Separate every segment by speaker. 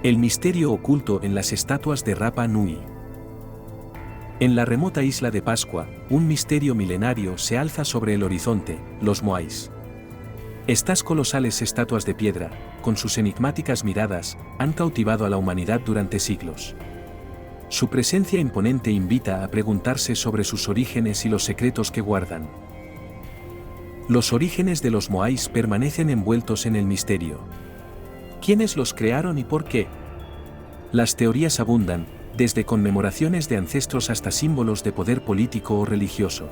Speaker 1: El misterio oculto en las estatuas de Rapa Nui. En la remota isla de Pascua, un misterio milenario se alza sobre el horizonte, los Moais. Estas colosales estatuas de piedra, con sus enigmáticas miradas, han cautivado a la humanidad durante siglos. Su presencia imponente invita a preguntarse sobre sus orígenes y los secretos que guardan. Los orígenes de los Moais permanecen envueltos en el misterio. ¿Quiénes los crearon y por qué? Las teorías abundan, desde conmemoraciones de ancestros hasta símbolos de poder político o religioso.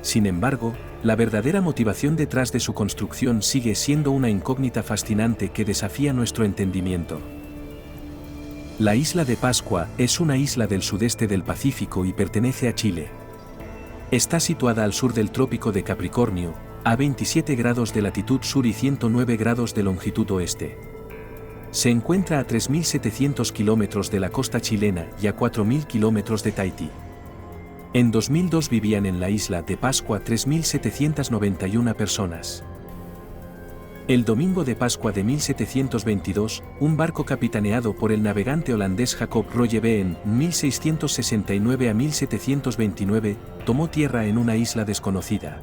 Speaker 1: Sin embargo, la verdadera motivación detrás de su construcción sigue siendo una incógnita fascinante que desafía nuestro entendimiento. La isla de Pascua es una isla del sudeste del Pacífico y pertenece a Chile. Está situada al sur del Trópico de Capricornio, a 27 grados de latitud sur y 109 grados de longitud oeste. Se encuentra a 3.700 kilómetros de la costa chilena y a 4.000 kilómetros de Tahití. En 2002 vivían en la isla de Pascua 3.791 personas. El domingo de Pascua de 1722, un barco capitaneado por el navegante holandés Jacob Roggeveen en 1669 a 1729, tomó tierra en una isla desconocida.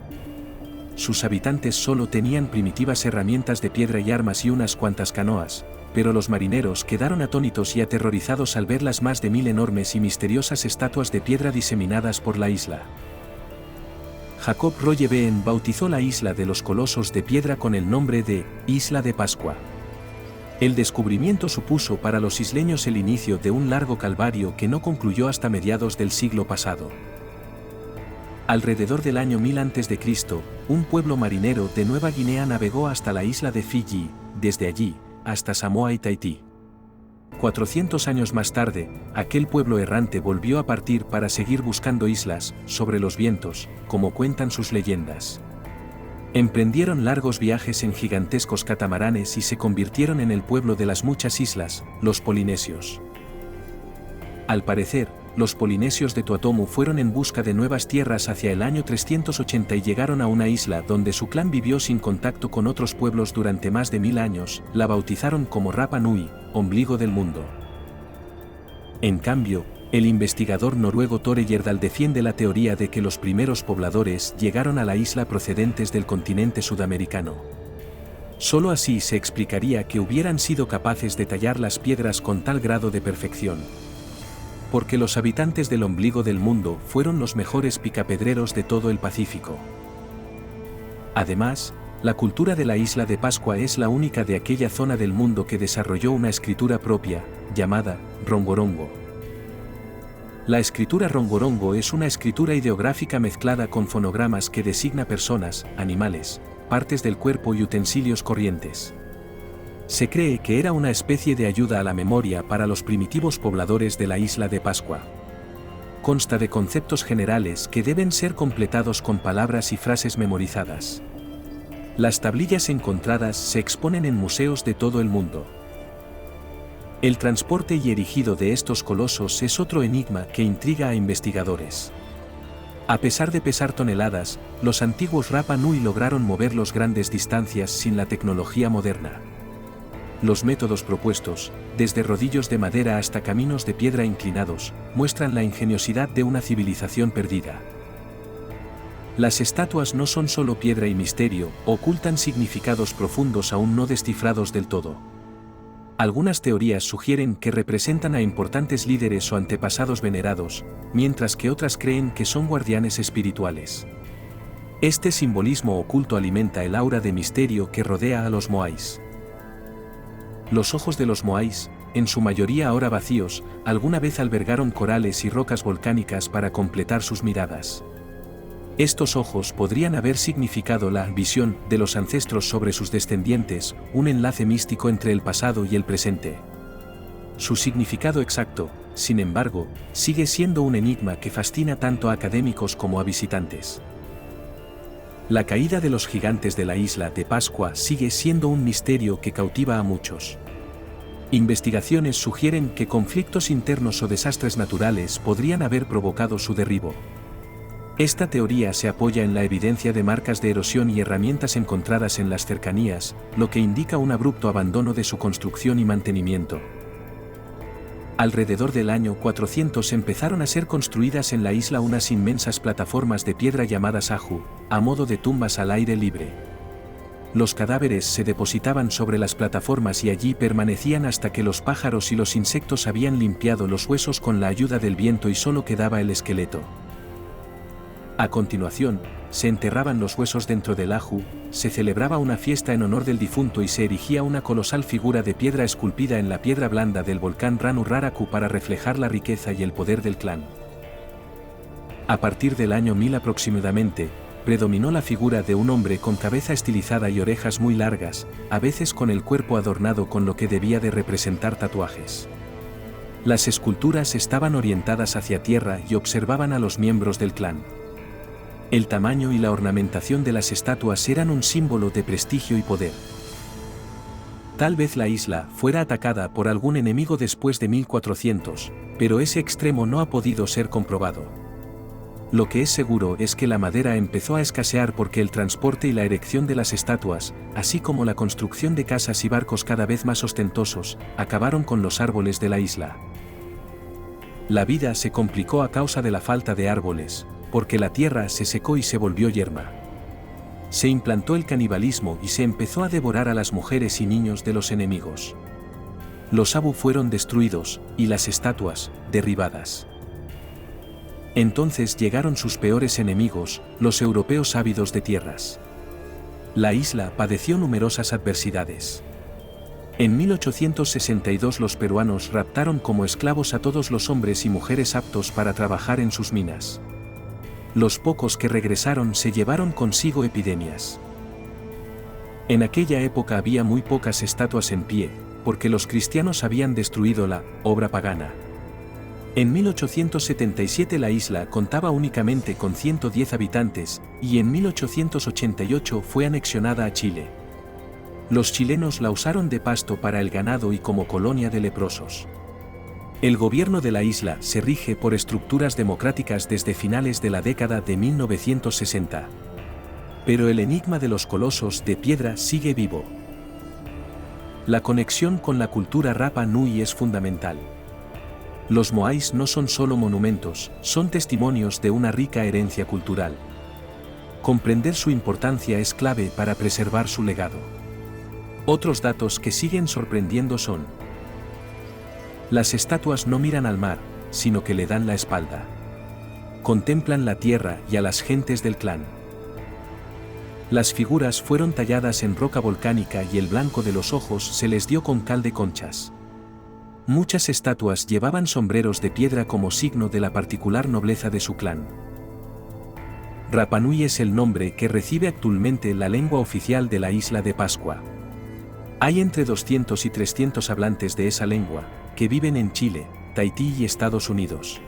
Speaker 1: Sus habitantes solo tenían primitivas herramientas de piedra y armas y unas cuantas canoas, pero los marineros quedaron atónitos y aterrorizados al ver las más de 1000 enormes y misteriosas estatuas de piedra diseminadas por la isla. Jacob Roggeveen bautizó la isla de los colosos de piedra con el nombre de Isla de Pascua. El descubrimiento supuso para los isleños el inicio de un largo calvario que no concluyó hasta mediados del siglo pasado. Alrededor del año 1000 a.C., un pueblo marinero de Nueva Guinea navegó hasta la isla de Fiji, desde allí, hasta Samoa y Tahití. 400 años más tarde, aquel pueblo errante volvió a partir para seguir buscando islas, sobre los vientos, como cuentan sus leyendas. Emprendieron largos viajes en gigantescos catamaranes y se convirtieron en el pueblo de las muchas islas, los polinesios. Al parecer, los polinesios de Tuatomu fueron en busca de nuevas tierras hacia el año 380 y llegaron a una isla donde su clan vivió sin contacto con otros pueblos durante más de 1000 años, la bautizaron como Rapa Nui, ombligo del mundo. En cambio, el investigador noruego Tore Heyerdahl defiende la teoría de que los primeros pobladores llegaron a la isla procedentes del continente sudamericano. Solo así se explicaría que hubieran sido capaces de tallar las piedras con tal grado de perfección. Porque los habitantes del ombligo del mundo fueron los mejores picapedreros de todo el Pacífico. Además, la cultura de la isla de Pascua es la única de aquella zona del mundo que desarrolló una escritura propia, llamada rongorongo. La escritura rongorongo es una escritura ideográfica mezclada con fonogramas que designa personas, animales, partes del cuerpo y utensilios corrientes. Se cree que era una especie de ayuda a la memoria para los primitivos pobladores de la isla de Pascua. Consta de conceptos generales que deben ser completados con palabras y frases memorizadas. Las tablillas encontradas se exponen en museos de todo el mundo. El transporte y erigido de estos colosos es otro enigma que intriga a investigadores. A pesar de pesar toneladas, los antiguos Rapa Nui lograron moverlos grandes distancias sin la tecnología moderna. Los métodos propuestos, desde rodillos de madera hasta caminos de piedra inclinados, muestran la ingeniosidad de una civilización perdida. Las estatuas no son solo piedra y misterio, ocultan significados profundos aún no descifrados del todo. Algunas teorías sugieren que representan a importantes líderes o antepasados venerados, mientras que otras creen que son guardianes espirituales. Este simbolismo oculto alimenta el aura de misterio que rodea a los Moais. Los ojos de los Moais, en su mayoría ahora vacíos, alguna vez albergaron corales y rocas volcánicas para completar sus miradas. Estos ojos podrían haber significado la visión de los ancestros sobre sus descendientes, un enlace místico entre el pasado y el presente. Su significado exacto, sin embargo, sigue siendo un enigma que fascina tanto a académicos como a visitantes. La caída de los gigantes de la isla de Pascua sigue siendo un misterio que cautiva a muchos. Investigaciones sugieren que conflictos internos o desastres naturales podrían haber provocado su derribo. Esta teoría se apoya en la evidencia de marcas de erosión y herramientas encontradas en las cercanías, lo que indica un abrupto abandono de su construcción y mantenimiento. Alrededor del año 400 empezaron a ser construidas en la isla unas inmensas plataformas de piedra llamadas aju, a modo de tumbas al aire libre. Los cadáveres se depositaban sobre las plataformas y allí permanecían hasta que los pájaros y los insectos habían limpiado los huesos con la ayuda del viento y solo quedaba el esqueleto. A continuación, se enterraban los huesos dentro del aju, se celebraba una fiesta en honor del difunto y se erigía una colosal figura de piedra esculpida en la piedra blanda del volcán Ranu Raraku para reflejar la riqueza y el poder del clan. A partir del año 1000 aproximadamente, predominó la figura de un hombre con cabeza estilizada y orejas muy largas, a veces con el cuerpo adornado con lo que debía de representar tatuajes. Las esculturas estaban orientadas hacia tierra y observaban a los miembros del clan. El tamaño y la ornamentación de las estatuas eran un símbolo de prestigio y poder. Tal vez la isla fuera atacada por algún enemigo después de 1400, pero ese extremo no ha podido ser comprobado. Lo que es seguro es que la madera empezó a escasear porque el transporte y la erección de las estatuas, así como la construcción de casas y barcos cada vez más ostentosos, acabaron con los árboles de la isla. La vida se complicó a causa de la falta de árboles, porque la tierra se secó y se volvió yerma. Se implantó el canibalismo y se empezó a devorar a las mujeres y niños de los enemigos. Los abu fueron destruidos, y las estatuas, derribadas. Entonces llegaron sus peores enemigos, los europeos ávidos de tierras. La isla padeció numerosas adversidades. En 1862 los peruanos raptaron como esclavos a todos los hombres y mujeres aptos para trabajar en sus minas. Los pocos que regresaron se llevaron consigo epidemias. En aquella época había muy pocas estatuas en pie, porque los cristianos habían destruido la obra pagana. En 1877 la isla contaba únicamente con 110 habitantes, y en 1888 fue anexionada a Chile. Los chilenos la usaron de pasto para el ganado y como colonia de leprosos. El gobierno de la isla se rige por estructuras democráticas desde finales de la década de 1960. Pero el enigma de los colosos de piedra sigue vivo. La conexión con la cultura Rapa Nui es fundamental. Los moais no son solo monumentos, son testimonios de una rica herencia cultural. Comprender su importancia es clave para preservar su legado. Otros datos que siguen sorprendiendo son: las estatuas no miran al mar, sino que le dan la espalda. Contemplan la tierra y a las gentes del clan. Las figuras fueron talladas en roca volcánica y el blanco de los ojos se les dio con cal de conchas. Muchas estatuas llevaban sombreros de piedra como signo de la particular nobleza de su clan. Rapa Nui es el nombre que recibe actualmente la lengua oficial de la isla de Pascua. Hay entre 200 y 300 hablantes de esa lengua, que viven en Chile, Tahití y Estados Unidos.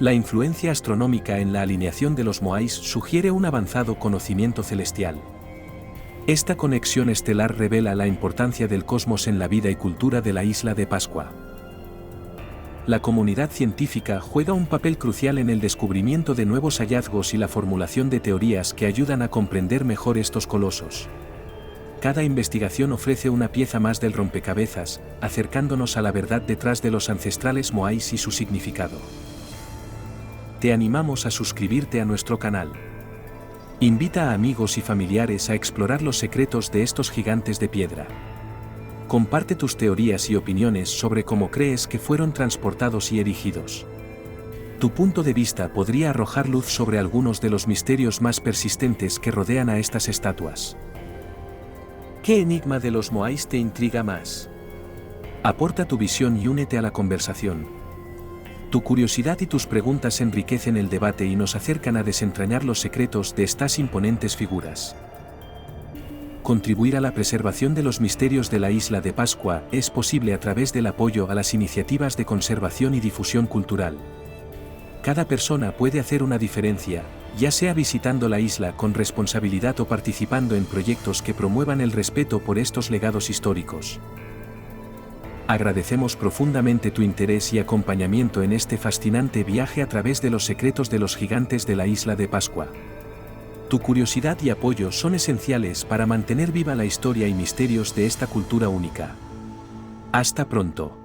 Speaker 1: La influencia astronómica en la alineación de los moais sugiere un avanzado conocimiento celestial. Esta conexión estelar revela la importancia del cosmos en la vida y cultura de la isla de Pascua. La comunidad científica juega un papel crucial en el descubrimiento de nuevos hallazgos y la formulación de teorías que ayudan a comprender mejor estos colosos. Cada investigación ofrece una pieza más del rompecabezas, acercándonos a la verdad detrás de los ancestrales moais y su significado. Te animamos a suscribirte a nuestro canal. Invita a amigos y familiares a explorar los secretos de estos gigantes de piedra. Comparte tus teorías y opiniones sobre cómo crees que fueron transportados y erigidos. Tu punto de vista podría arrojar luz sobre algunos de los misterios más persistentes que rodean a estas estatuas. ¿Qué enigma de los moais te intriga más? Aporta tu visión y únete a la conversación. Tu curiosidad y tus preguntas enriquecen el debate y nos acercan a desentrañar los secretos de estas imponentes figuras. Contribuir a la preservación de los misterios de la isla de Pascua es posible a través del apoyo a las iniciativas de conservación y difusión cultural. Cada persona puede hacer una diferencia, ya sea visitando la isla con responsabilidad o participando en proyectos que promuevan el respeto por estos legados históricos. Agradecemos profundamente tu interés y acompañamiento en este fascinante viaje a través de los secretos de los gigantes de la isla de Pascua. Tu curiosidad y apoyo son esenciales para mantener viva la historia y misterios de esta cultura única. Hasta pronto.